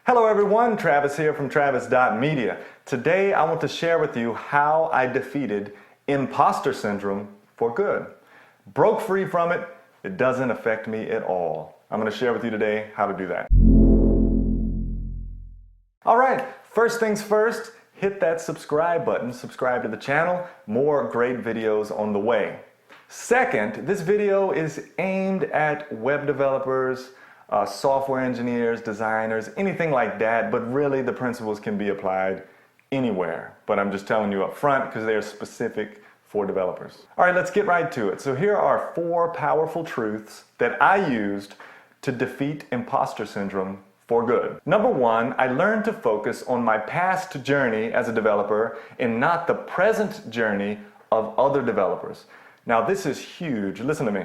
Hello everyone, Travis here from Travis.media. Today I want to share with you how I defeated imposter syndrome for good. Broke free from it, it doesn't affect me at all. I'm going to share with you today how to do that. Alright, first things first, hit that subscribe button, subscribe to the channel, more great videos on the way. Second, this video is aimed at web developers, software engineers, designers, anything like that, but really the principles can be applied anywhere. But I'm just telling you up front because they are specific for developers. All right, let's get right to it. So here are 4 powerful truths that I used to defeat imposter syndrome for good. Number 1, I learned to focus on my past journey as a developer and not the present journey of other developers. Now this is huge, listen to me.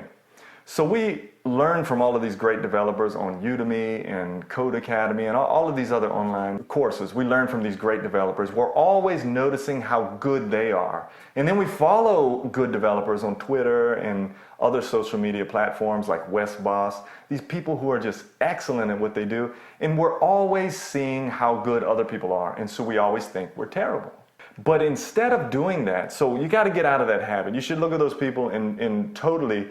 So we learn from all of these great developers on Udemy and Code Academy and all of these other online courses. We learn from these great developers. We're always noticing how good they are. And then we follow good developers on Twitter and other social media platforms like WestBoss, these people who are just excellent at what they do. And we're always seeing how good other people are. And so we always think we're terrible. But instead of doing that, so you got to get out of that habit. You should look at those people and totally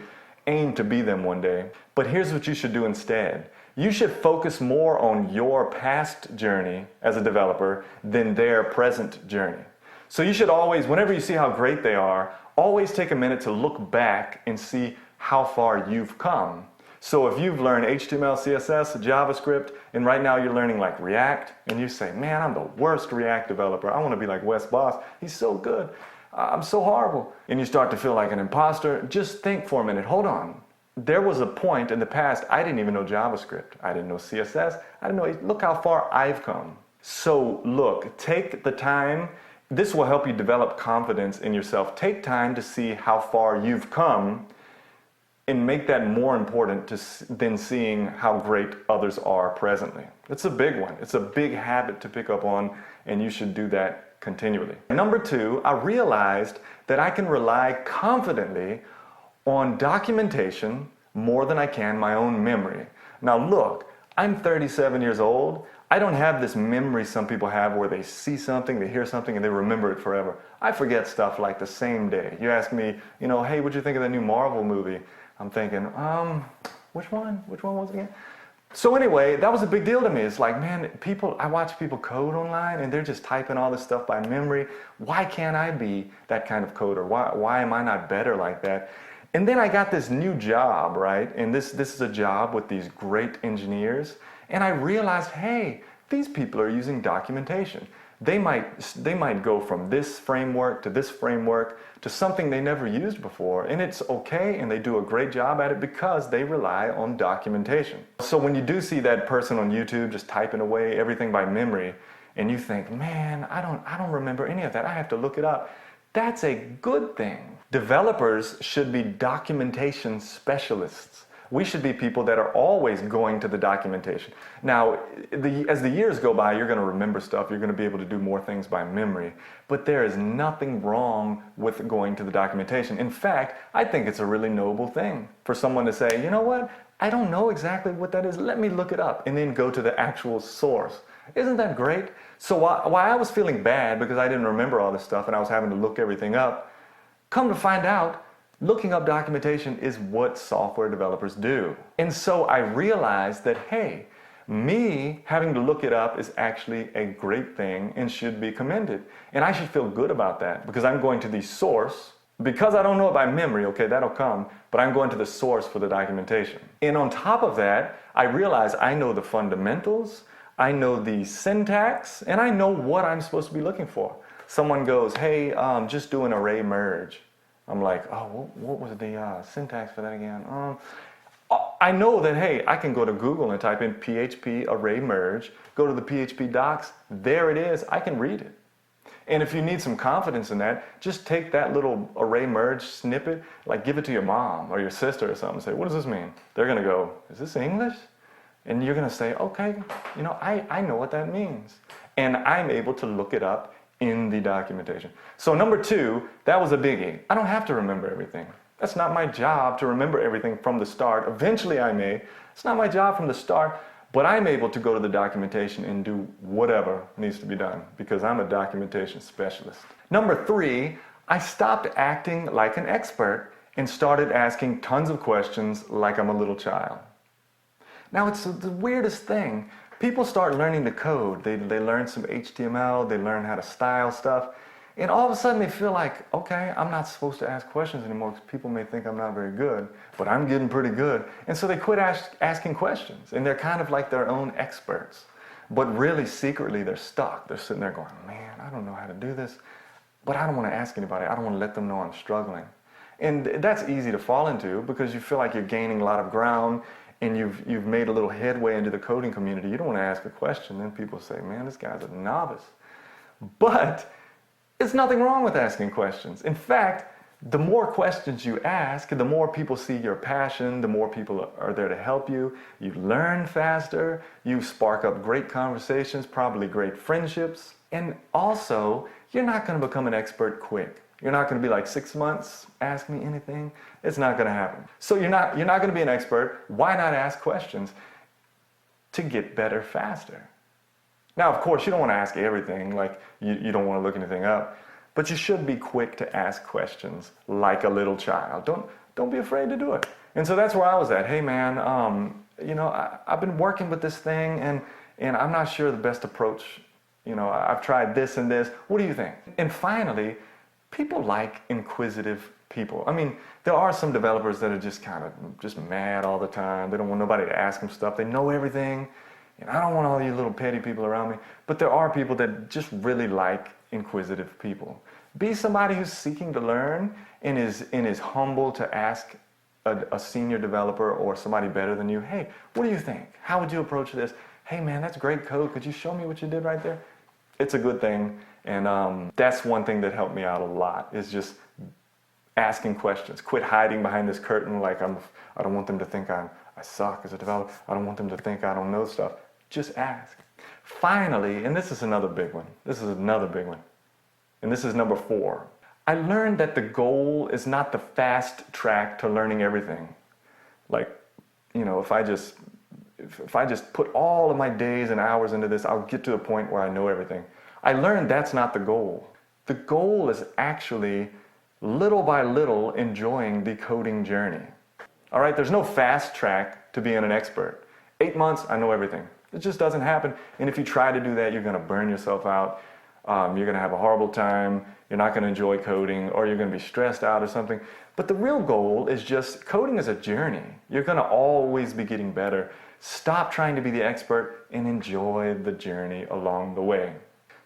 aim to be them one day. But here's what you should do instead. You should focus more on your past journey as a developer than their present journey. So you should always, whenever you see how great they are, always take a minute to look back and see how far you've come. So if you've learned HTML, CSS, JavaScript, and right now you're learning like React, and you say, man, I'm the worst React developer. I want to be like Wes Boss. He's so good. I'm so horrible. And you start to feel like an imposter. Just think for a minute. Hold on. There was a point in the past I didn't even know JavaScript. I didn't know CSS. I didn't know. Look how far I've come. So look, take the time. This will help you develop confidence in yourself. Take time to see how far you've come and make that more important than seeing how great others are presently. It's a big one. It's a big habit to pick up on, and you should do that continually. Number 2, I realized that I can rely confidently on documentation more than I can my own memory. Now look, I'm 37 years old. I don't have this memory some people have where they see something, they hear something, and they remember it forever. I forget stuff like the same day. You ask me, hey, what'd you think of the new Marvel movie? I'm thinking, which one? Which one was it again? So anyway, that was a big deal to me. It's like, man, I watch people code online and they're just typing all this stuff by memory. Why can't I be that kind of coder? Why am I not better like that? And then I got this new job, right? And this is a job with these great engineers. And I realized, hey, these people are using documentation. They might go from this framework to something they never used before, and it's okay, and they do a great job at it because they rely on documentation. So when you do see that person on YouTube just typing away everything by memory, and you think, man, I don't remember any of that, I have to look it up, that's a good thing. Developers should be documentation specialists. We should be people that are always going to the documentation. Now, as the years go by, you're going to remember stuff. You're going to be able to do more things by memory. But there is nothing wrong with going to the documentation. In fact, I think it's a really noble thing for someone to say, you know what? I don't know exactly what that is. Let me look it up and then go to the actual source. Isn't that great? So while I was feeling bad because I didn't remember all this stuff and I was having to look everything up, come to find out, looking up documentation is what software developers do. And so I realized that, hey, me having to look it up is actually a great thing and should be commended. And I should feel good about that because I'm going to the source. Because I don't know it by memory, okay, that'll come, but I'm going to the source for the documentation. And on top of that, I realize I know the fundamentals, I know the syntax, and I know what I'm supposed to be looking for. Someone goes, hey, just do an array merge. I'm like, oh, what was the syntax for that again? I know that, hey, I can go to Google and type in PHP array merge, go to the PHP docs, there it is, I can read it. And if you need some confidence in that, just take that little array merge snippet, like give it to your mom or your sister or something, and say, what does this mean? They're gonna go, is this English? And you're gonna say, okay, I know what that means. And I'm able to look it up in the documentation. So number 2, that was a biggie. I don't have to remember everything. That's not my job to remember everything from the start. Eventually I may. It's not my job from the start, But I'm able to go to the documentation and do whatever needs to be done because I'm a documentation specialist. Number 3, I stopped acting like an expert and started asking tons of questions like I'm a little child. Now it's the weirdest thing. People start learning to code. They learn some HTML, they learn how to style stuff, and all of a sudden they feel like, okay, I'm not supposed to ask questions anymore because people may think I'm not very good, but I'm getting pretty good. And so they quit asking questions, and they're kind of like their own experts. But really, secretly, they're stuck. They're sitting there going, man, I don't know how to do this, but I don't want to ask anybody. I don't want to let them know I'm struggling. And that's easy to fall into because you feel like you're gaining a lot of ground and you've made a little headway into the coding community. You don't want to ask a question. Then people say, man, this guy's a novice. But there's nothing wrong with asking questions. In fact, the more questions you ask, the more people see your passion, the more people are there to help you. You learn faster, you spark up great conversations, probably great friendships. And also, you're not going to become an expert quick. You're not going to be like 6 months, ask me anything. It's not going to happen. So you're not going to be an expert. Why not ask questions? To get better faster. Now, of course, you don't want to ask everything, like you don't want to look anything up, but you should be quick to ask questions like a little child. Don't be afraid to do it. And so that's where I was at. Hey man, I've been working with this thing and I'm not sure the best approach. I've tried this and this. What do you think? And finally, people like inquisitive people. I mean, there are some developers that are just kind of just mad all the time. They don't want nobody to ask them stuff. They know everything. And I don't want all you little petty people around me. But there are people that just really like inquisitive people. Be somebody who's seeking to learn and is humble to ask a senior developer or somebody better than you, hey, what do you think? How would you approach this? Hey man, that's great code. Could you show me what you did right there? It's a good thing. And that's one thing that helped me out a lot is just asking questions. Quit hiding behind this curtain like I don't want them to think I suck as a developer. I don't want them to think I don't know stuff. Just ask. Finally, and this is another big one. And this is number 4. I learned that the goal is not the fast track to learning everything. Like, if I just put all of my days and hours into this, I'll get to a point where I know everything. I learned that's not the goal. The goal is actually little by little enjoying the coding journey. All right, there's no fast track to being an expert. 8 months, I know everything. It just doesn't happen. And if you try to do that, you're going to burn yourself out. You're going to have a horrible time. You're not going to enjoy coding, or you're going to be stressed out or something. But the real goal is just coding is a journey. You're going to always be getting better. Stop trying to be the expert and enjoy the journey along the way.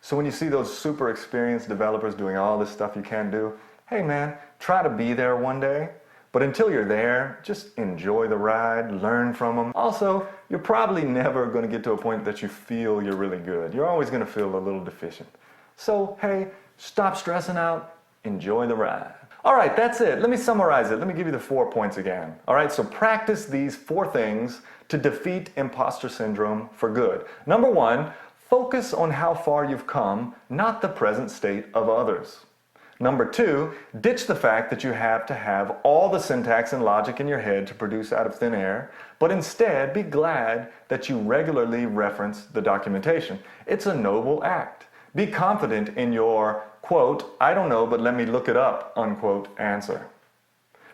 So when you see those super experienced developers doing all this stuff you can't do, hey man, try to be there one day. But until you're there, just enjoy the ride, learn from them. Also, you're probably never going to get to a point that you feel you're really good. You're always going to feel a little deficient. So, hey, stop stressing out, enjoy the ride. All right, that's it. Let me summarize it. Let me give you the 4 points again. All right, so practice these 4 things to defeat imposter syndrome for good. Number 1, focus on how far you've come, not the present state of others. Number 2, ditch the fact that you have to have all the syntax and logic in your head to produce out of thin air, but instead be glad that you regularly reference the documentation. It's a noble act. Be confident in your, quote, I don't know, but let me look it up, unquote, answer.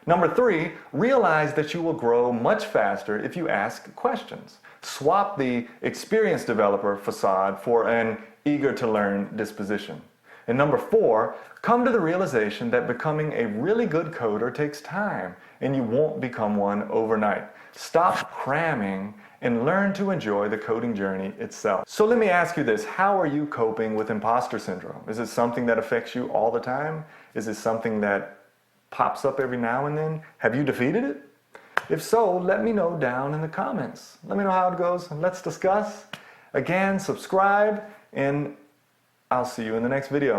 Number 3, realize that you will grow much faster if you ask questions. Swap the experienced developer facade for an eager to learn disposition. And number 4, come to the realization that becoming a really good coder takes time, and you won't become one overnight. Stop cramming and learn to enjoy the coding journey itself. So let me ask you this, how are you coping with imposter syndrome? Is it something that affects you all the time? Is it something that pops up every now and then? Have you defeated it? If so, let me know down in the comments. Let me know how it goes, and let's discuss. Again, subscribe, and I'll see you in the next video.